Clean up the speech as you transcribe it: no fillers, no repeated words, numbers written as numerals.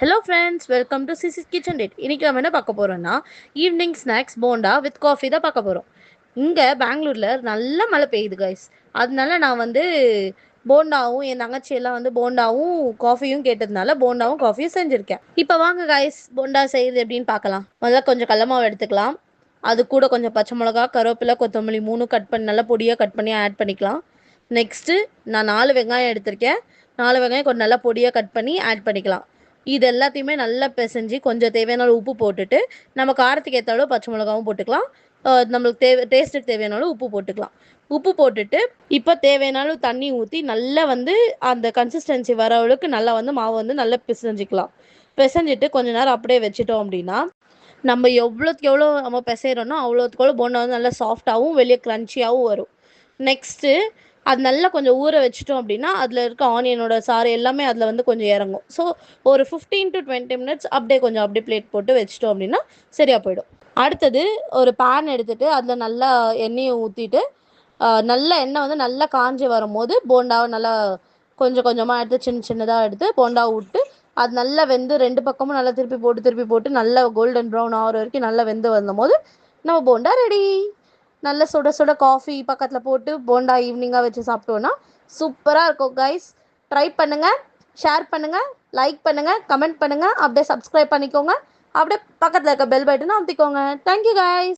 Hello friends, welcome to சிசிஸ் kitchen டேட். இன்றைக்கி நம்ம என்ன பார்க்க போகிறோம்னா evening snacks bonda with coffee தான் பார்க்க போகிறோம். இங்கே பெங்களூரில் நல்ல மழை பெய்யுது கைஸ். அதனால நான் போண்டாவும் என் தங்கச்சியெல்லாம் போண்டாவும் காஃபியும் கேட்டதுனால போண்டாவும் காஃபியும் செஞ்சுருக்கேன். இப்போ வாங்க கைஸ், போண்டா செய்யுது எப்படின்னு பார்க்கலாம். முதல்ல கொஞ்சம் கடல மாவு எடுத்துக்கலாம். அது கூட கொஞ்சம் பச்சை மிளகா, கருவேப்பிலை, கொத்தமல்லி 3 கட் பண்ணி நல்லா பொடியாக கட் பண்ணி ஆட் பண்ணிக்கலாம். நெக்ஸ்ட்டு நான் 4 வெங்காயம் எடுத்திருக்கேன். 4 வெங்காயம் கொஞ்சம் நல்லா பொடியாக கட் பண்ணி ஆட் பண்ணிக்கலாம். இது எல்லாத்தையுமே நல்லா பிசைஞ்சு கொஞ்சம் தேவையான உப்பு போட்டுட்டு, நம்ம காரத்துக்கு ஏற்ற அளவு பச்சை மிளகாவும் போட்டுக்கலாம். நம்மளுக்கு டேஸ்ட்டுக்கு தேவையான அளவு உப்பு போட்டுக்கலாம். உப்பு போட்டுட்டு இப்போ தேவையான அளவு தண்ணி ஊற்றி நல்லா அந்த கன்சிஸ்டன்சி வர அளவுக்கு நல்லா மாவு நல்லா பிசைஞ்சிக்கலாம். பிசைஞ்சிட்டு கொஞ்ச நேரம் அப்படியே வச்சுட்டோம் அப்படின்னா, நம்ம எவ்வளோத்துக்கு எவ்வளோ நம்ம பிசைகிறோன்னா அவ்வளோத்துக்கு எவ்வளோ போண்டா நல்லா சாஃப்டாகவும் வெளியே க்ரன்ச்சியாகவும் வரும். நெக்ஸ்ட்டு அது நல்லா கொஞ்சம் ஊற வச்சுட்டோம் அப்படின்னா, அதில் இருக்க ஆனியனோட சாறு எல்லாமே அதில் கொஞ்சம் இறங்கும். ஸோ ஒரு 15 to 20 மினிட்ஸ் அப்படியே பிளேட் போட்டு வச்சிட்டோம் அப்படின்னா சரியாக போயிடும். அடுத்தது ஒரு பேன் எடுத்துகிட்டு அதில் நல்லா எண்ணெயை ஊற்றிட்டு, நல்ல எண்ணெய் நல்லா காஞ்சி வரும்போது போண்டாவை நல்லா கொஞ்சம் கொஞ்சமாக எடுத்து சின்ன சின்னதாக எடுத்து போண்டாவை விட்டு அது நல்லா வெந்து 2 பக்கமும் நல்லா திருப்பி போட்டு நல்லா கோல்டன் ப்ரௌன் ஆகிற வரைக்கும் நல்லா வெந்து வந்தபோது நம்ம போண்டா ரெடி. நல்ல சுட சுட காஃபி பக்கத்தில் போட்டு போண்டா ஈவினிங்காக வச்சு சாப்பிட்டோன்னா சூப்பராக இருக்கும் கைஸ். ட்ரை பண்ணுங்கள், ஷேர் பண்ணுங்கள், லைக் பண்ணுங்கள், கமெண்ட் பண்ணுங்கள், அப்படியே சப்ஸ்கிரைப் பண்ணிக்கோங்க. அப்படியே பக்கத்தில் இருக்க பெல் பட்டனை அமுத்திக்கோங்க. Thank you guys.